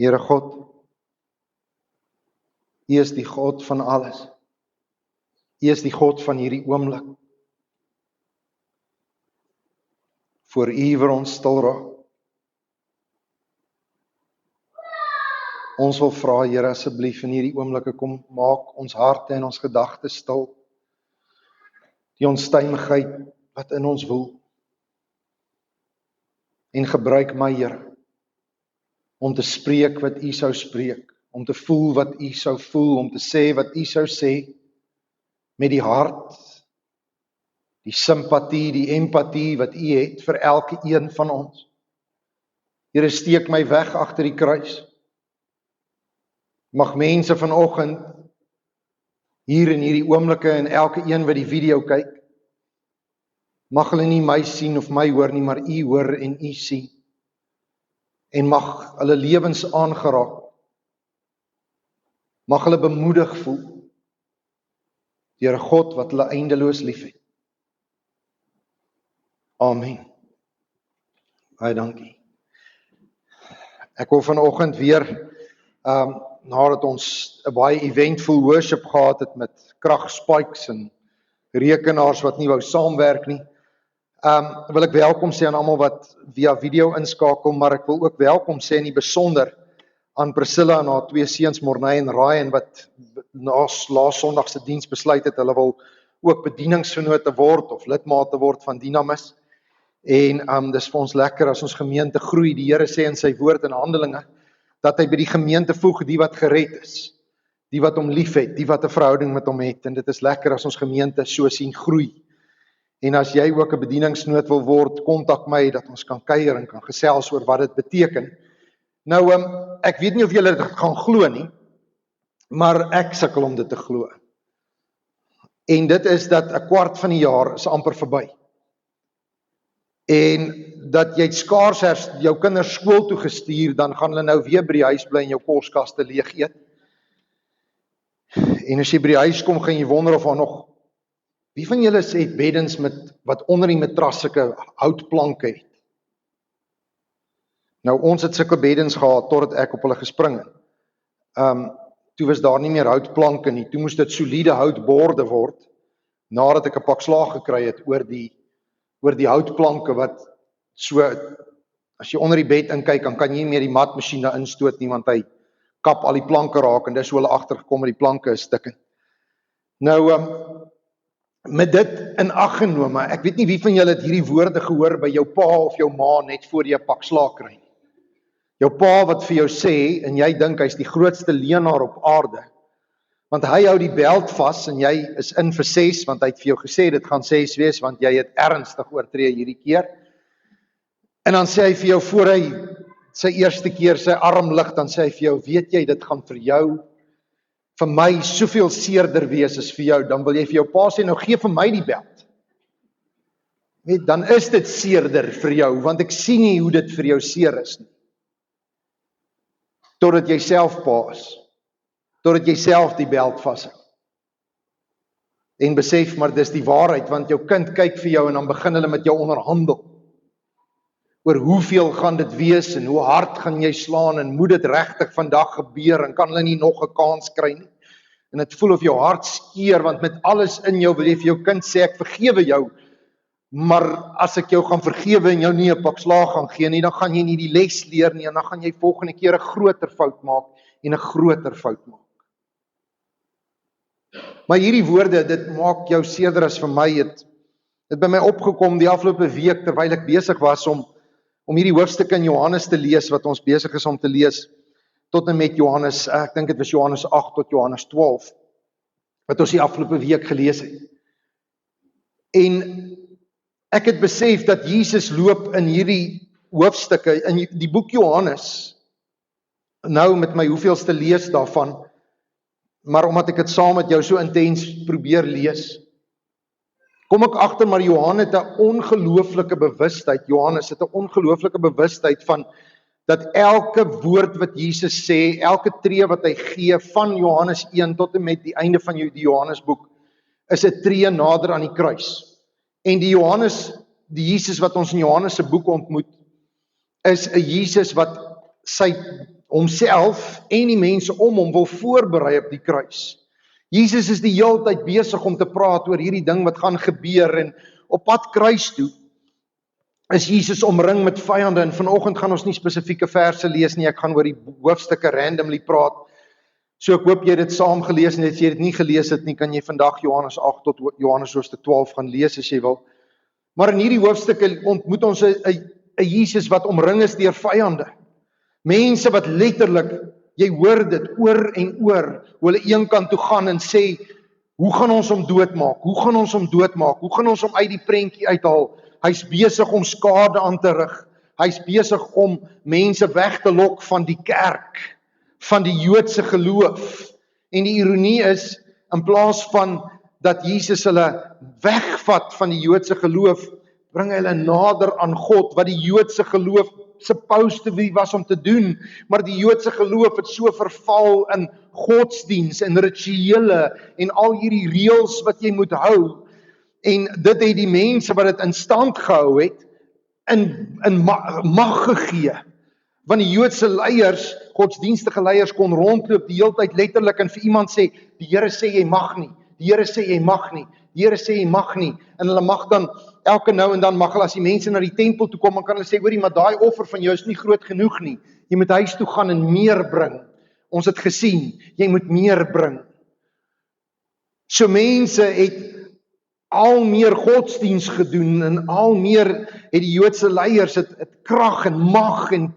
Here God, U is die God van alles. U is die God van hierdie oomblik. Voor U waar ons stil raak. Ons wil vra, Here, asseblief in hierdie oomblikke kom maak ons harte en ons gedagtes stil. Die onstuimigheid wat in ons woel. En gebruik my, Here, om te spreek wat U sou spreek, om te voel wat U sou voel, om te sê wat U sou sê, met die hart, die simpatie, die empatie wat U het vir elke een van ons. Here, steek my weg agter die kruis. Mag mense vanoggend, hier in hierdie oomblikke en elke een wat die video kyk, mag hulle nie my sien of my hoor nie, maar U hoor en U sien. En mag hulle lewens aangeraak. Mag hulle bemoedig voel deur 'n God wat hulle eindeloos liefhet. Amen. Baie dankie. Ek wil vanoggend weer, nadat ons 'n baie eventful worship gehad het met kragspikes en rekenaars wat nie wou saamwerk nie, wil ek welkom sê aan almal wat via video inskakel, maar ek wil ook welkom sê in die besonder aan Priscilla en haar 2 seuns Morney en Ryan wat laas Sondag se diens besluit het, hulle wil ook bedieningsvennote word of lidmate word van Dynamis. En dis vir ons lekker as ons gemeente groei. Die Here sê in sy woord en Handelinge dat hy by die gemeente voeg die wat gered is, die wat hom liefhet, die wat 'n verhouding met hom het. En dit is lekker as ons gemeente so sien groei. En as jy ook 'n bedieningsnoot wil word, kontak my dat ons kan kuier en kan gesels oor wat dit beteken. Nou, ek weet nie of julle dit gaan glo nie, maar ek sukkel om dit te glo. En dit is dat 'n kwart van die jaar is amper verby. En dat jy skaars jou kinders skool toe gestuur, dan gaan hulle nou weer by die huis bly en jou koskaste leeg eet. En as jy by die huis kom, gaan jy wonder of daar nog, wie van julle het beddens wat onder die matras sulke houtplanke het? Nou, ons het sulke beddens gehad, totdat ek op hulle gespring het. Toe was daar nie meer houtplanke nie, toe moes dit soliede houtborde word, nadat ek 'n pak slaag gekry het oor die houtplanke wat so, as jy onder die bed inkyk, dan kan jy nie meer die matmasjien daar instoot nie, want hy kap al die planke raak, en dis hoe hulle agtergekom het, die planke is stikkend. Nou, met dit in ag genome, ek weet nie wie van julle het hierdie woorde gehoor by jou pa of jou ma net voor jy 'n pak slaag kry nie. Jou pa wat vir jou sê, en jy dink hy's die grootste leenaar op aarde, want hy hou die beld vas en jy is in vir 6, want hy het vir jou gesê dit gaan 6 wees, want jy het ernstig oortree hierdie keer. En dan sê hy vir jou voor hy sy eerste keer sy arm lig, dan sê hy vir jou, weet jy, dit gaan vir jou, vir my soveel seerder wees as vir jou. Dan wil jy vir jou pa sê, nou gee vir my die beld. Weet, dan is dit seerder vir jou, want ek sien nie hoe dit vir jou seer is nie. Totdat jy self pa is. Totdat jy self die beld vashou. En besef, maar dis die waarheid, want jou kind kyk vir jou en dan begin hulle met jou onderhandel. Oor hoeveel gaan dit wees en hoe hard gaan jy slaan en moet dit regtig vandag gebeur en kan hulle nie nog 'n kans kry nie. En dit voel of jou hart skeer, want met alles in jou wil jy vir jou kind sê, ek vergewe jou, maar as ek jou gaan vergewe en jou nie 'n pak slaag gaan gee nie, dan gaan jy nie die les leer nie, en dan gaan jy volgende keer 'n groter fout maak en 'n groter fout maak. Maar hierdie woorde, dit maak jou seerder as vir my. Het by my opgekom die afgelope week, terwyl ek besig was om hierdie hoofstuk in Johannes te lees, wat ons besig is om te lees, tot en met Johannes, ek dink dit was Johannes 8 tot Johannes 12, wat ons die afgelope week gelees het. En ek het besef dat Jesus loop in hierdie hoofstukke, in die boek Johannes, nou met my hoeveelste lees daarvan, maar omdat ek dit saam met jou so intens probeer lees, kom ek agter, maar Johannes het 'n ongelooflike bewustheid, Johannes het 'n ongelooflike bewustheid van, dat elke woord wat Jesus sê, elke tree wat hy gee, van Johannes 1 tot en met die einde van die Johannesboek, is 'n tree nader aan die kruis. En die Jesus wat ons in Johannes se boek ontmoet, is 'n Jesus wat sy homself en die mense om hom wil voorberei op die kruis. Jesus is die hele tyd besig om te praat oor hierdie ding wat gaan gebeur, en op pad kruis toe is Jesus omring met vyande, en vanoggend gaan ons nie spesifieke verse lees nie, ek gaan oor die hoofstukke randomly praat. So ek hoop jy het dit saam gelees, en as jy dit nie gelees het nie, kan jy vandag Johannes 8 tot Johannes hoofstuk 12 gaan lees as jy wil. Maar in hierdie hoofstukke ontmoet ons 'n Jesus wat omring is deur vyande. Mense wat letterlik, jy hoor dit oor en oor, hoe hulle een kant toe gaan en sê, hoe gaan ons hom doodmaak? Hoe gaan ons hom doodmaak? Hoe gaan ons hom uit die prentjie uithaal? Hy's besig om skade aan te rig. Hy's besig om mense weg te lok van die kerk, van die Joodse geloof. En die ironie is, in plaas van dat Jesus hulle wegvat van die Joodse geloof, bring hulle nader aan God, wat die Joodse geloof supposed to be was om te doen, maar die Joodse geloof het so verval in godsdiens en rituele en al hierdie reëls wat jy moet hou, en dit het die mense wat dit in stand gehou het, in mag gegee, want die Joodse leiers, godsdienstige leiers kon rondloop die hele tyd letterlik en vir iemand sê, die Here sê jy mag nie, die Here sê jy mag nie, die Here sê jy mag nie, en hulle mag dan, elke nou en dan mag hulle, as die mense na die tempel toe kom, dan kan hulle sê, hoorie, maar daai offer van jou is nie groot genoeg nie, jy moet huis toe gaan en meer bring, ons het gesien, jy moet meer bring. So mense het al meer godsdiens gedoen, en al meer het die Joodse leiers het krag en mag en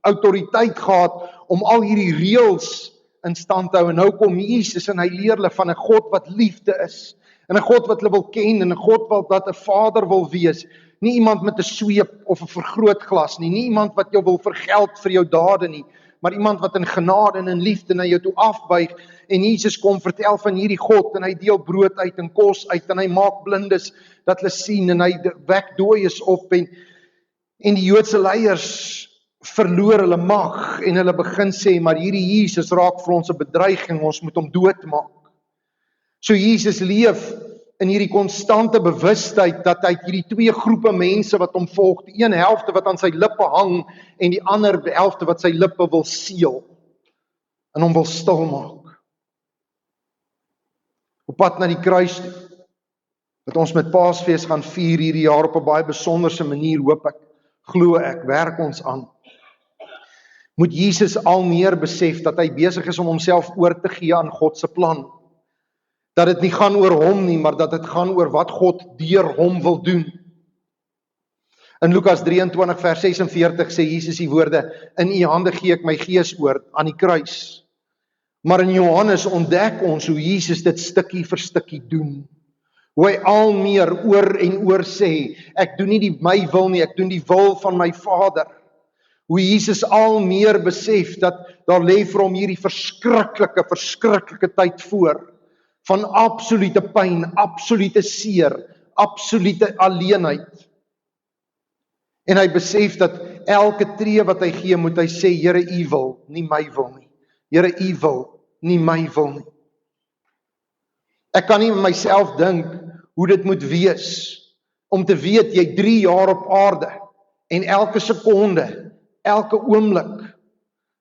autoriteit gehad, om al hierdie reëls in stand te hou, en nou kom Jesus en hy leer hulle van 'n God wat liefde is, en 'n God wat hulle wil ken, en 'n God wat 'n vader wil wees, nie iemand met 'n sweep of 'n vergrootglas nie, nie iemand wat jou wil vergeld vir jou dade nie, maar iemand wat in genade en in liefde na jou toe afbuig, en Jesus kom vertel van hierdie God, en hy deel brood uit en kos uit, en hy maak blindes dat hulle sien, en hy wek dooies op, en die Joodse leiers verloor hulle mag, en hulle begin sê, maar hierdie Jesus raak vir ons 'n bedreiging, ons moet hom doodmaak. So Jesus leef in hierdie konstante bewustheid, dat hy hierdie twee groepe mense wat hom volg, die een helfte wat aan sy lippe hang, en die ander helfte wat sy lippe wil seël, en hom wil stil maak. Op pad na die kruis toe, wat ons met Paasfees gaan vier hierdie jaar op 'n baie besonderse manier, hoop ek, glo ek, werk ons aan, moet Jesus al meer besef, dat hy besig is om homself oor te gee aan God se plan, dat dit nie gaan oor hom nie, maar dat dit gaan oor wat God deur hom wil doen. In Lukas 23 vers 46 sê Jesus die woorde, in u hande gee ek my gees oor, aan die kruis. Maar in Johannes ontdek ons hoe Jesus dit stukkie vir stukkie doen. Hoe hy al meer oor en oor sê, ek doen nie my wil nie, ek doen die wil van my Vader. Hoe Jesus al meer besef dat daar lê vir hom hierdie verskriklike tyd voor, van absolute pyn, absolute seer, absolute alleenheid. En hy besef dat elke tree wat hy gee, moet hy sê, Here, u wil, nie my wil nie. Here, u wil, nie my wil nie. Ek kan nie met myself dink hoe dit moet wees, om te weet, jy 3 jaar op aarde, en elke sekonde, elke oomblik,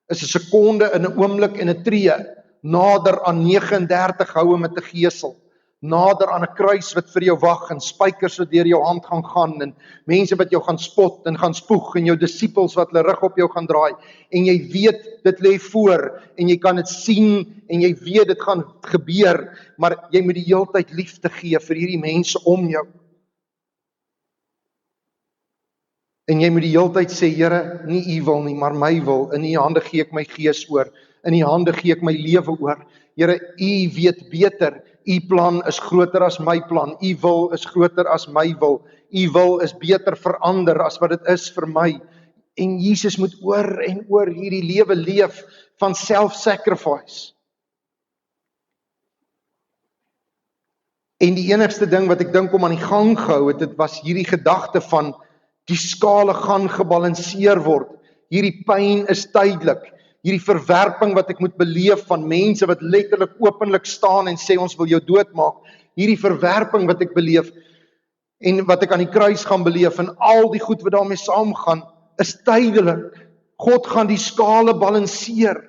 is 'n sekonde in 'n oomblik en 'n tree, nader aan 39 houe met 'n gesel, nader aan 'n kruis wat vir jou wag, en spykers wat deur jou hand gaan, en mense wat jou gaan spot en gaan spoeg, en jou disippels wat hulle rug op jou gaan draai, en jy weet, dit lê voor, en jy kan dit sien, en jy weet, dit gaan gebeur, maar jy moet die hele tyd liefde gee vir hierdie mense om jou. En jy moet die hele tyd sê, Here, nie u wil nie, maar my wil, in u hande gee ek my gees oor, in u hande gee ek my lewe oor. Here, u weet beter, u plan is groter as my plan, u wil is groter as my wil, u wil is beter vir ander as wat dit is vir my. En Jesus moet oor en oor hierdie lewe leef van self-sacrifice. En die enigste ding wat ek dink om aan die gang gehou het, dit was hierdie gedagte van die skale gaan gebalanseer word. Hierdie pyn is tydelik. Hierdie verwerping wat ek moet beleef van mense wat letterlik openlik staan en sê ons wil jou doodmaak. Hierdie verwerping wat ek beleef en wat ek aan die kruis gaan beleef en al die goed wat daarmee saamgaan, is tydelik. God gaan die skale balanseer.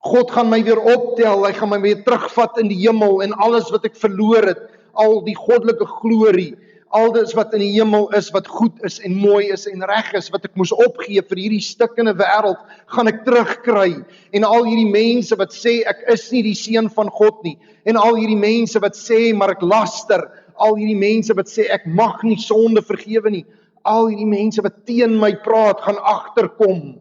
God gaan my weer optel, hy gaan my weer terugvat in die hemel en alles wat ek verloor het, al die goddelike glorie, al dit wat in die hemel is, wat goed is en mooi is en reg is, wat ek moes opgee vir hierdie stikkende wêreld, gaan ek terugkry. En al hierdie mense wat sê ek is nie die seun van God nie, en al hierdie mense wat sê maar ek laster, al hierdie mense wat sê ek mag nie sonde vergewe nie, al hierdie mense wat teen my praat, gaan agterkom.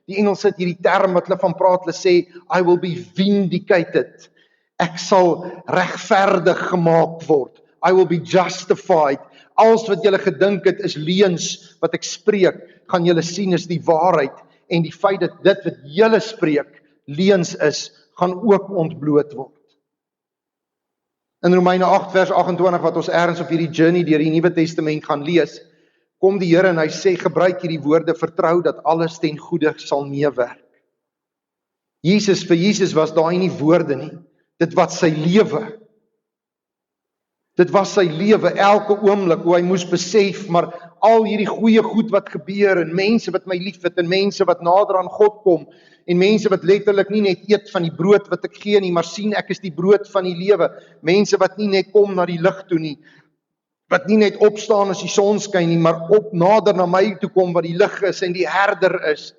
Die Engels het hierdie term wat hulle van praat, hulle sê, I will be vindicated. Ek sal regverdig gemaak word. I will be justified. Alles wat julle gedink het is leuns wat ek spreek, gaan julle sien is die waarheid. En die feit dat dit wat julle spreek leuns is, gaan ook ontbloot word. In Romeine 8 vers 28 wat ons ergens op hierdie journey deur die Nuwe Testament gaan lees, kom die Here en hy sê, gebruik hierdie woorde, vertrou dat alles ten goeie sal meewerk. Vir Jesus was daai nie woorde nie, dit was sy lewe. Dit was sy lewe, elke oomblik, hoe hy moes besef, maar al hierdie goeie goed wat gebeur, en mense wat my lief het, en mense wat nader aan God kom, en mense wat letterlik nie net eet van die brood wat ek gee nie, maar sien ek is die brood van die lewe, mense wat nie net kom na die lig toe nie, wat nie net opstaan as die son skyn nie, maar op nader na my toe kom wat die lig is en die herder is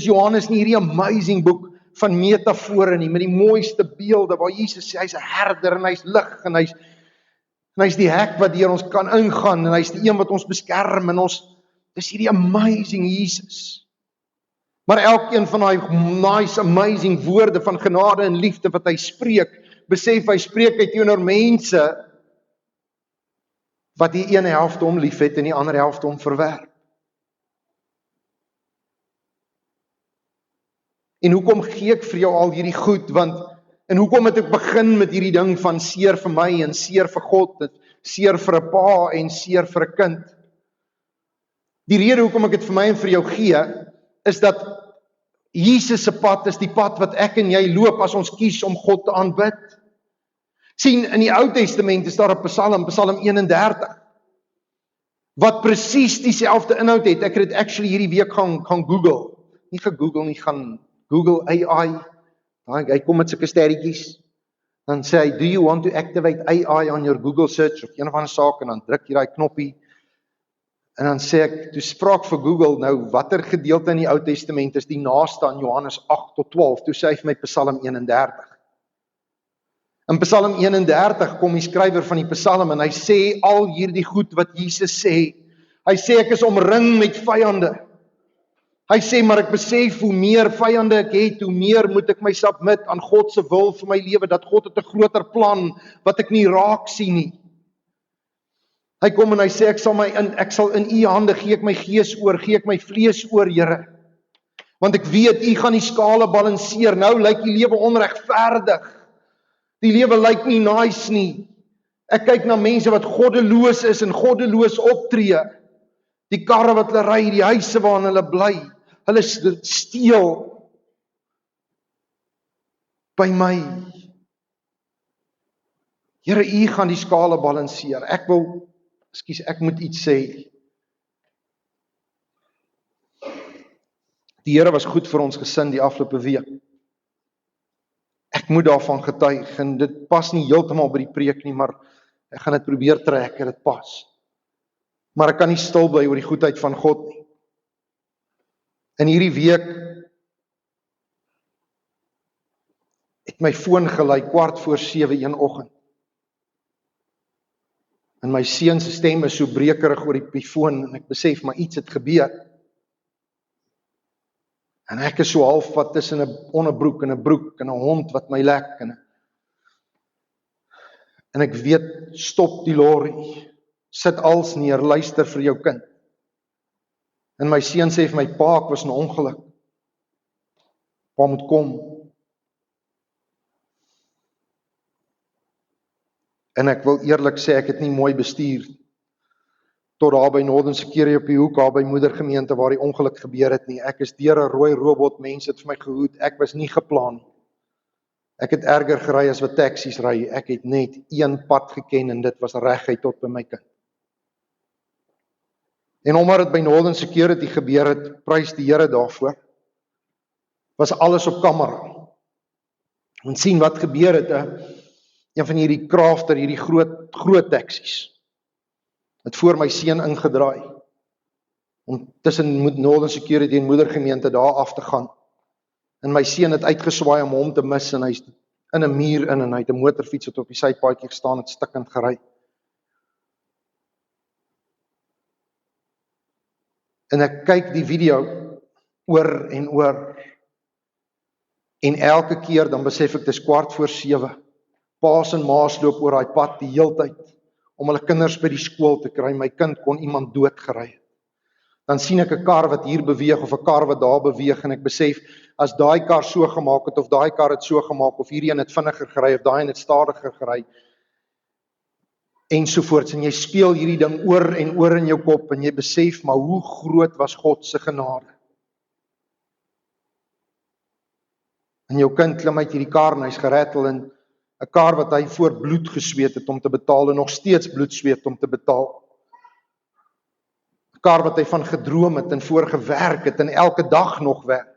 Johannes nie hierdie amazing boek van metafore nie, met die mooiste beelde, waar Jesus sê, hy's 'n herder, en hy's lig, en hy's die hek wat deur ons kan ingaan, en hy's die een wat ons beskerm, en dis hierdie amazing Jesus. Maar elkeen van daai nice, amazing woorde van genade en liefde wat hy spreek, besef hy spreek hy teenoor mense, wat die ene helfte hom lief het, en die ander helfte hom verwerp. En hoekom gee ek vir jou al hierdie goed, en hoekom het ek begin met hierdie ding van seer vir my, en seer vir God, seer vir 'n pa, en seer vir 'n kind. Die rede hoekom ek dit vir my en vir jou gee, is dat Jesus se pad is die pad wat ek en jy loop, as ons kies om God te aanbid. Sien, in die Ou Testament is daar 'n Psalm 31, wat presies dieselfde inhoud het. Ek het dit actually hierdie week gaan Google. Nie gegoogel nie, gaan Google AI. Hy kom met sulke sterretjies. Dan sê hy, do you want to activate AI on your Google search, of een of ander saak, en dan druk jy daai knoppie. En dan sê ek, toe spraak vir Google, nou watter gedeelte in die Ou Testament is die naaste aan Johannes 8 tot 12, toe sê hy vir my Psalm 31. In Psalm 31 kom die skrywer van die Psalm en hy sê al hierdie goed wat Jesus sê. Hy sê ek is omring met vyande. Hy sê maar ek besef hoe meer vyande ek het, hoe meer moet ek my submit aan God se wil vir my lewe, dat God het 'n groter plan wat ek nie raak sien nie. Hy kom en hy sê ek sal in u hande gee ek my gees oor, gee ek my vlees oor, Here. Want ek weet u gaan die skale balanseer. Nou lyk die lewe onregverdig. Die lewe lyk nie nice nie. Ek kyk na mense wat goddeloos is en goddeloos optree. Die karre wat hulle ry, die huise waarin hulle bly. Hulle steel by my. Here, u gaan die skale balanseer. Ek moet iets sê. Die Here was goed vir ons gesin die afgelope week. Ek moet daarvan getuig, en dit pas nie heeltemal by die preek nie, maar ek gaan dit probeer trek, en dit pas. Maar ek kan nie stil bly oor die goedheid van God nie. In hierdie week het my foon gelui 7:15 een oggend. En my seun se stem is so brekerig oor die foon, en ek besef maar iets het gebeur. En ek is so half wat tussen 'n onderbroek en 'n broek en 'n hond wat my lek, en ek weet, stop die lorry, sit als neer, luister vir jou kind. En my seun sê vir my, pa, ek was in 'n ongeluk. Pa moet kom. En ek wil eerlik sê, ek het nie mooi bestuur tot daar by Northern Security op die hoek, daar by moedergemeente waar die ongeluk gebeur het nie. Ek is deur 'n rooi robot, mense het vir my gehoed, ek was nie geplan nie. Ek het erger gery as wat taksies ry, ek het net een pad geken en dit was reguit tot by my kind. En omdat dit by Northern Security gebeur het, prys die Here daarvoor. Was alles op kamera. En sien wat gebeur het, een van hierdie crafter, hierdie groot taksies, het voor my seun ingedraai, om tussen Northern Security en moedergemeente daar af te gaan. En my seun het uitgeswaai om hom te mis, en hy's in 'n muur in, en hy het 'n motorfiets wat op die sypaadjie gestaan het, stikkend gery. En ek kyk die video oor en oor, en elke keer dan besef ek, dis 7:15. Paas en maas loop oor daai pad die heeltyd, om hulle kinders by die skool te kry. My kind kon iemand doodgery het. Dan sien ek 'n kar wat hier beweeg, of 'n kar wat daar beweeg, en ek besef, as daai kar so gemaak het, of daai kar het so gemaak, of hierdie een het vinniger gery, of daai een het stadiger gery, ensovoorts, en jy speel hierdie ding oor en oor in jou kop, en jy besef, maar hoe groot was God se genade. En jou kind klim uit hierdie kar, en hy's gerattel, en 'n kar wat hy voor bloed gesweet het om te betaal, en nog steeds bloed sweet om te betaal. 'n Kar wat hy van gedroom het, en voor gewerk het, en elke dag nog werk,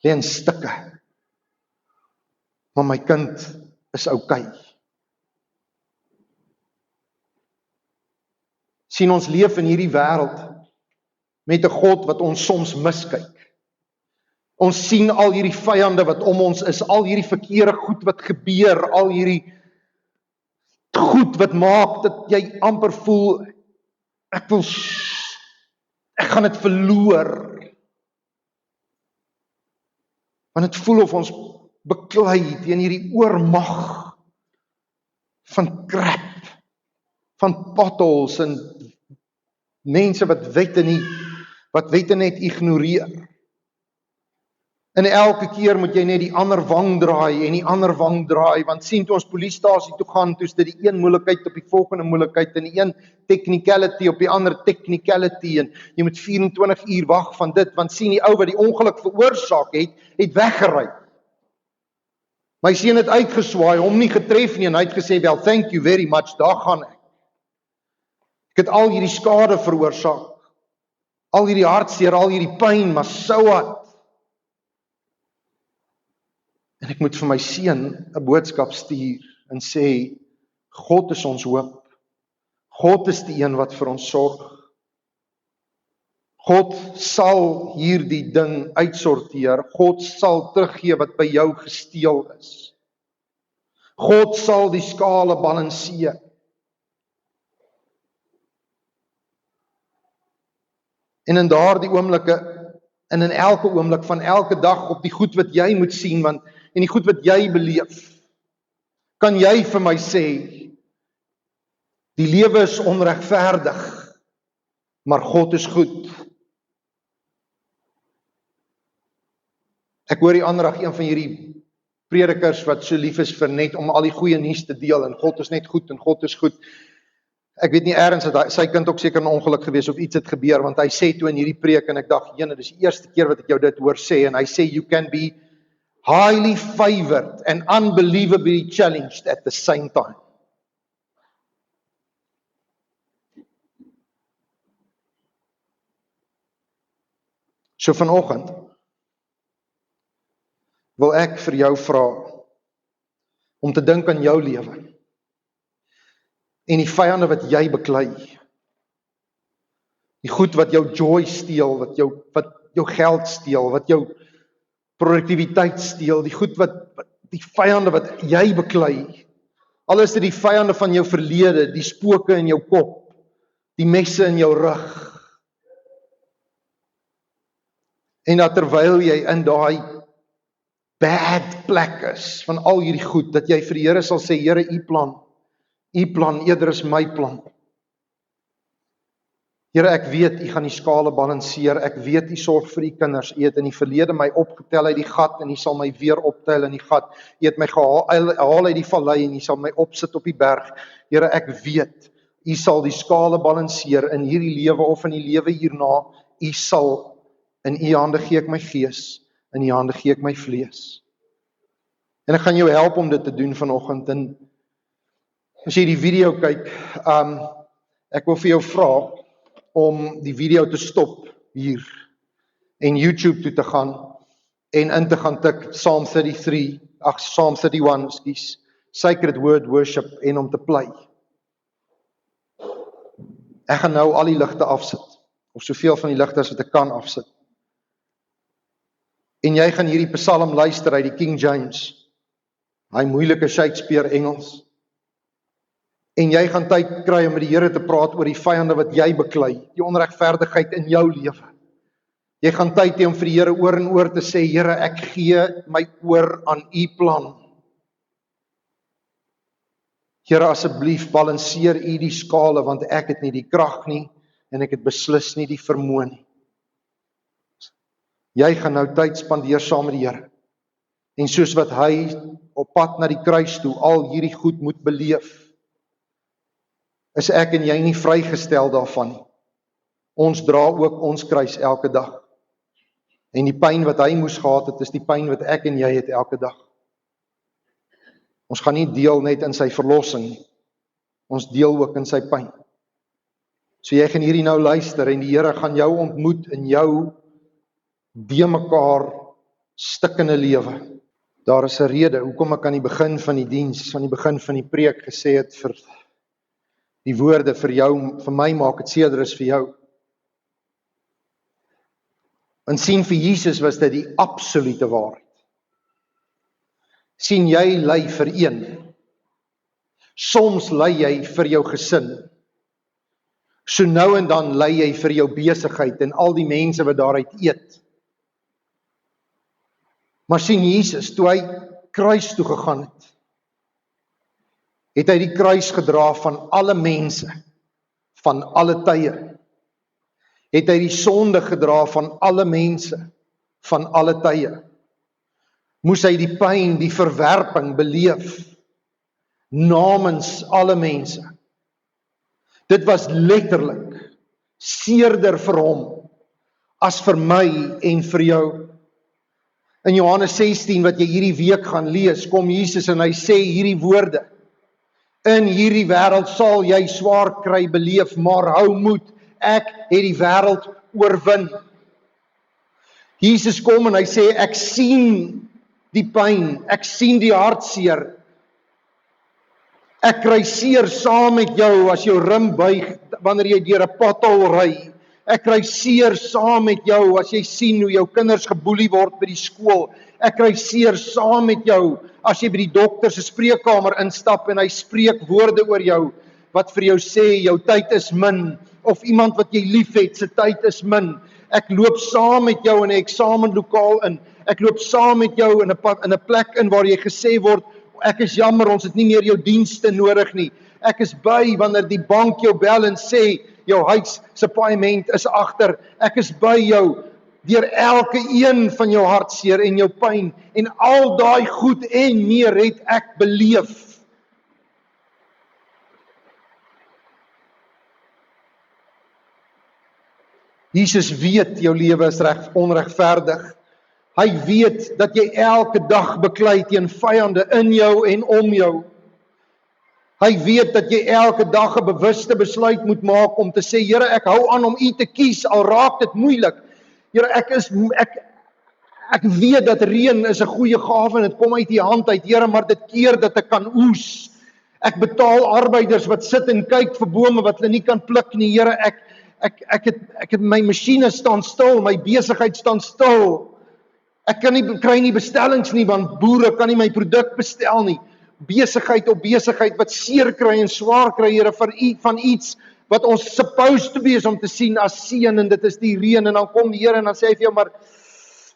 lê in stukke. Maar my kind is okay. Sien, ons leef in hierdie wêreld met 'n God wat ons soms miskyk. Ons sien al hierdie vyande wat om ons is, al hierdie verkeerde goed wat gebeur, al hierdie goed wat maak dat jy amper voel, ek gaan dit verloor. Want dit voel of ons beklei teen hierdie oormag van crap, van potholes en mense wat wette net ignoreer. En elke keer moet jy net die ander wang draai en die ander wang draai, want sien toe ons polisiestasie toe gaan, toe is dit die een moeilikheid op die volgende moeilikheid, en die een technicality op die ander technicality, en jy moet 24 uur wag van dit, want sien die ou wat die ongeluk veroorsaak het weggery. My seun het uitgeswaai, hom nie getref nie, en hy het gesê, well, thank you very much, daar gaan ek. Ek het al hierdie skade veroorsaak, al hierdie hartseer, al hierdie pyn, maar so wat. En ek moet vir my seun 'n boodskap stuur en sê, God is ons hoop. God is die een wat vir ons sorg. God sal hierdie ding uitsorteer. God sal teruggee wat by jou gesteel is. God sal die skale balanseer. En in daardie oomblikke, en in elke oomblik van elke dag op die goed wat jy moet sien, want en die goed wat jy beleef, kan jy vir my sê, die lewe is onregverdig, maar God is goed. Ek hoor die ander dag een van hierdie predikers wat so lief is vir net om al die goeie nuus te deel, en God is net goed, en God is goed. Ek weet nie, ergens het sy kind ook seker 'n ongeluk gewees, of iets het gebeur, want hy sê toe in hierdie preek, en ek dacht, jene, dis die eerste keer wat ek jou dit hoor sê, en hy sê, you can be highly favored and unbelievably challenged at the same time. So vanoggend wil ek vir jou vra om te dink aan jou lewe en die vyande wat jy beklei, die goed wat jou joy steel, wat jou geld steel, wat jou produktiwiteit steel, die goed die vyande wat jy beklei, al is dit die vyande van jou verlede, die spooke in jou kop, die messe in jou rug, en dat terwyl jy in daai bad plek is, van al hierdie goed, dat jy vir die Here sal sê, Here, u plan eerder is my plan. Here, ek weet, u gaan die skale balanseer, ek weet, u sorg vir die kinders, u het in die verlede my opgetel uit die gat, en u sal my weer optel in die gat, u het my gehaal uit die vallei, en u sal my opsit op die berg. Here, ek weet, u sal die skale balanseer, in hierdie lewe of in die lewe hierna, u sal, in u hande gee ek my gees, in u hande gee ek my vlees. En ek gaan jou help om dit te doen vanoggend, en as jy die video kyk, ek wil vir jou vra, om die video te stop hier, en YouTube toe te gaan, en in te gaan tik Psalm 31, ekskuus, Sacred Word Worship en om te play. Ek gaan nou al die ligte afsit, of soveel van die ligte as wat ek kan afsit. En jy gaan hierdie psalm luister uit die King James, hy moeilike Shakespeare Engels. En jy gaan tyd kry om met die Here te praat oor die vyande wat jy beklei, die onregverdigheid in jou lewe. Jy gaan tyd hê om vir die Here oor en oor te sê, Here, ek gee my oor aan u plan. Here, asseblief balanseer u die skale, want ek het nie die krag nie, en ek het beslis nie die vermoë nie. Jy gaan nou tyd spandeer saam met die Here. En soos wat hy op pad na die kruis toe al hierdie goed moet beleef, is ek en jy nie vrygestel daarvan nie. Ons dra ook ons kruis elke dag. En die pyn wat hy moes gehad het, is die pyn wat ek en jy het elke dag. Ons gaan nie deel net in sy verlossing nie. Ons deel ook in sy pyn. So jy gaan hierdie nou luister en die Here gaan jou ontmoet in jou de mekaar stikkende lewe. Daar is 'n rede hoekom ek aan die begin van die diens, aan die begin van die preek gesê het vir die woorde vir jou, vir my maak dit seerder as vir jou. En sien vir Jesus was dit die absolute waarheid. Sien jy ly vir een. Soms ly jy vir jou gesin. So nou en dan ly jy vir jou besigheid en al die mense wat daaruit eet. Maar sien Jesus, toe hy kruis toe gegaan het hy die kruis gedra van alle mense, van alle tye. Het hy die sonde gedra van alle mense, van alle tye. Moes hy die pyn, die verwerping beleef, namens alle mense. Dit was letterlik seerder vir hom, as vir my en vir jou. In Johannes 16 wat jy hierdie week gaan lees, kom Jesus en hy sê hierdie woorde. In hierdie wêreld sal jy swaar kry beleef, maar hou moed, ek het die wêreld oorwin. Jesus kom en hy sê, ek sien die pyn, ek sien die hartseer. Ek kry seer saam met jou as jou rim buig wanneer jy deur 'n pothol ry. Ek kry seer saam met jou as jy sien hoe jou kinders geboelie word by die skool. Ek kry seer saam met jou as jy by die dokter se spreekkamer instap en hy spreek woorde oor jou wat vir jou sê jou tyd is min, of iemand wat jy liefhet se tyd is min. Ek loop saam met jou in 'n eksamenlokaal in. Ek loop saam met jou in 'n plek in waar jy gesê word, ek is jammer, ons het nie meer jou dienste nodig nie. Ek is by wanneer die bank jou bel en sê jou huis se paaiement is agter. Ek is by jou deur elke een van jou hartseer en jou pyn en al daai goed en meer het ek beleef. Jesus weet jou lewe is onregverdig. Hy weet dat jy elke dag beklei teen vyande in jou en om jou. Hy weet dat jy elke dag 'n bewuste besluit moet maak om te sê, Here, ek hou aan om U te kies, al raak dit moeilik. Here, ek weet dat reën is 'n goeie gawe en dit kom uit U hand uit, Here, maar dit keer dat ek kan oes. Ek betaal arbeiders wat sit en kyk vir bome wat hulle nie kan pluk nie, Here, ek het my masjiene staan stil, my besigheid staan stil. Ek kan nie kry nie bestellings nie, want boere kan nie my produk bestel nie. Besigheid op besigheid wat seer kry en swaar kry, Here, van iets wat ons supposed to be is om te sien as seën, en dit is die reën, en dan kom die Here en dan sê hy vir jou, maar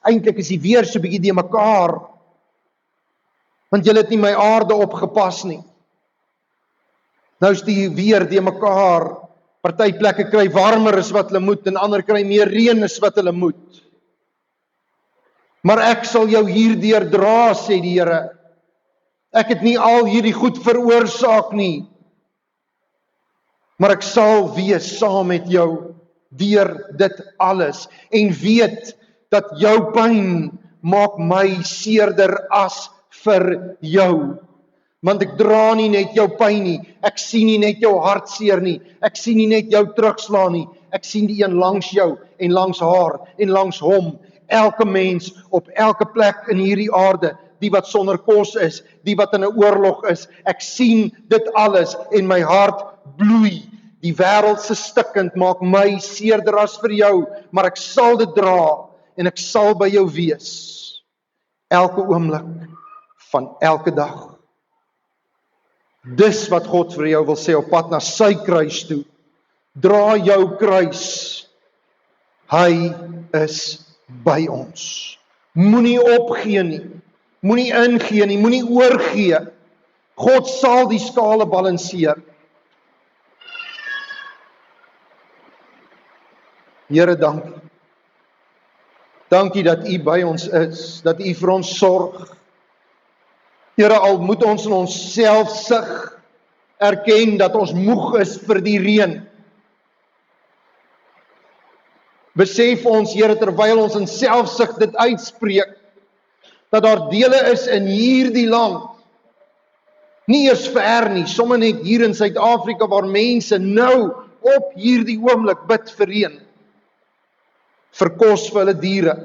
eintlik is die weer so bietjie de mekaar, want julle het nie my aarde opgepas nie. Nou is die weer de mekaar, party plekke kry warmer as wat hulle moet, en ander kry meer reën as wat hulle moet. Maar ek sal jou hierdeur dra, sê die Here. Ek het nie al hierdie goed veroorsaak nie, maar ek sal wees saam met jou deur dit alles, en weet dat jou pyn maak my seerder as vir jou. Want ek dra nie net jou pyn nie, ek sien nie net jou hartseer nie, ek sien nie net jou terugslaan nie, ek sien die een langs jou, en langs haar, en langs hom, elke mens op elke plek in hierdie aarde, die wat sonder kos is, die wat in 'n oorlog is. Ek sien dit alles en my hart bloei. Die wêreld se stikkend maak my seerder as vir jou, maar ek sal dit dra en ek sal by jou wees. Elke oomblik van elke dag. Dis wat God vir jou wil sê op pad na sy kruis toe. Dra jou kruis. Hy is by ons. Moenie opgee nie. Moenie ingee nie, moenie oorgee. God sal die skale balanseer. Here, dankie. Dankie dat U by ons is, dat U vir ons sorg. Here, al moet ons in ons selfsug erken dat ons moeg is vir die reën. Besef ons, Here, terwyl ons in selfsug dit uitspreek, dat daar dele is in hierdie land, nie eers ver nie, sommer net hier in Suid-Afrika, waar mense nou op hierdie oomblik bid vir reën, vir kos vir hulle diere.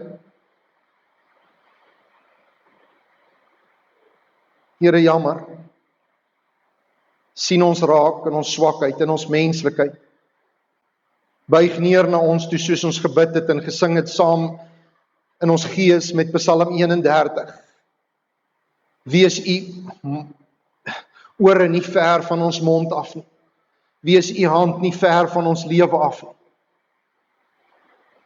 Here, jammer, sien ons raak in ons swakheid, in ons menslikheid. Buig neer na ons toe soos ons gebid het en gesing het saam in ons gees met Psalm 31. Wees U ore nie ver van ons mond af nie. Wees U hand nie ver van ons lewe af nie.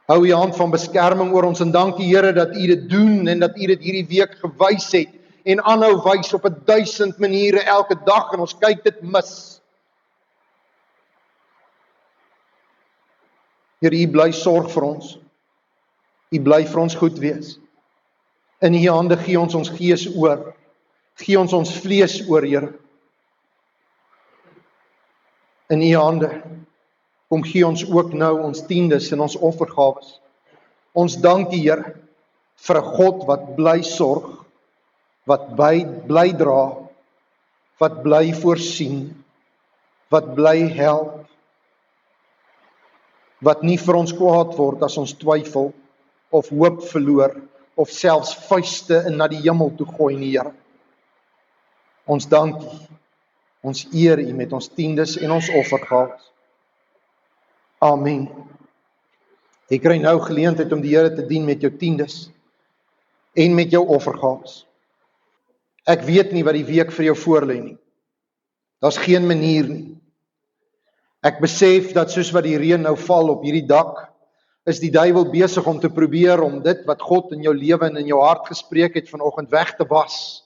Hou U hand van beskerming oor ons en dankie Here dat U dit doen en dat U dit hierdie week gewys het en aanhou wys op 1000 maniere elke dag en ons kyk dit mis. Here, U bly sorg vir ons. U bly vir ons goed wees. In U hande gee ons gees oor. Gee ons vlees oor, Here. In U hande kom gee ons ook nou ons tiendes en ons offergawes. Ons dankie, Here, vir 'n God wat bly sorg, wat bly dra, wat bly voorsien, wat bly help, wat nie vir ons kwaad word as ons twyfel, of hoop verloor, of selfs vuiste in na die hemel toe gooi nie, Here. Ons dankie, ons eer U met ons tiendes en ons offergawes. Amen. Jy kry nou geleentheid om die Here te dien met jou tiendes en met jou offergawes. Ek weet nie wat die week vir jou voorlê nie. Daar's geen manier nie. Ek besef dat soos wat die reën nou val op hierdie dak, is die duiwel besig om te probeer om dit wat God in jou lewe en in jou hart gespreek het vanoggend weg te was,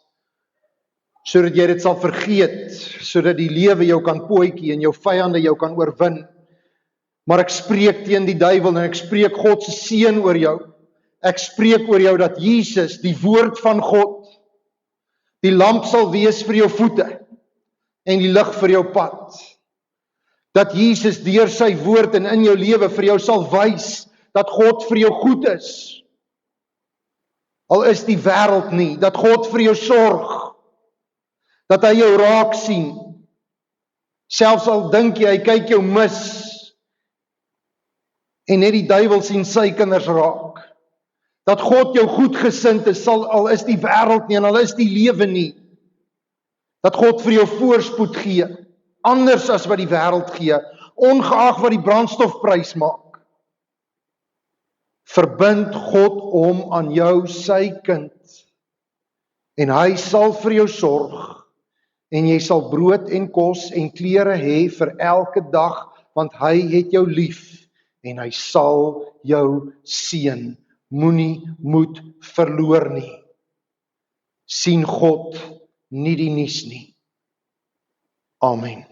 sodat jy dit sal vergeet, sodat die lewe jou kan pootjie en jou vyande jou kan oorwin. Maar ek spreek teen die duiwel en ek spreek God se seën oor jou. Ek spreek oor jou dat Jesus, die woord van God, die lamp sal wees vir jou voete en die lig vir jou pad. Dat Jesus deur sy woord en in jou lewe vir jou sal wys dat God vir jou goed is. Al is die wêreld nie, dat God vir jou sorg. Dat hy jou raak sien. Selfs al dink jy, hy kyk jou mis. En net die duiwel sien sy kinders raak. Dat God jou goedgesind is, al is die wêreld nie en al is die lewe nie. Dat God vir jou voorspoed gee, anders as wat die wêreld gee, ongeag wat die brandstofprys maak. Verbind God hom aan jou, sy kind, en hy sal vir jou sorg, en jy sal brood en kos en klere hê vir elke dag, want hy het jou lief, en hy sal jou seën. Moenie moed verloor nie. Sien God nie die nuus nie. Amen.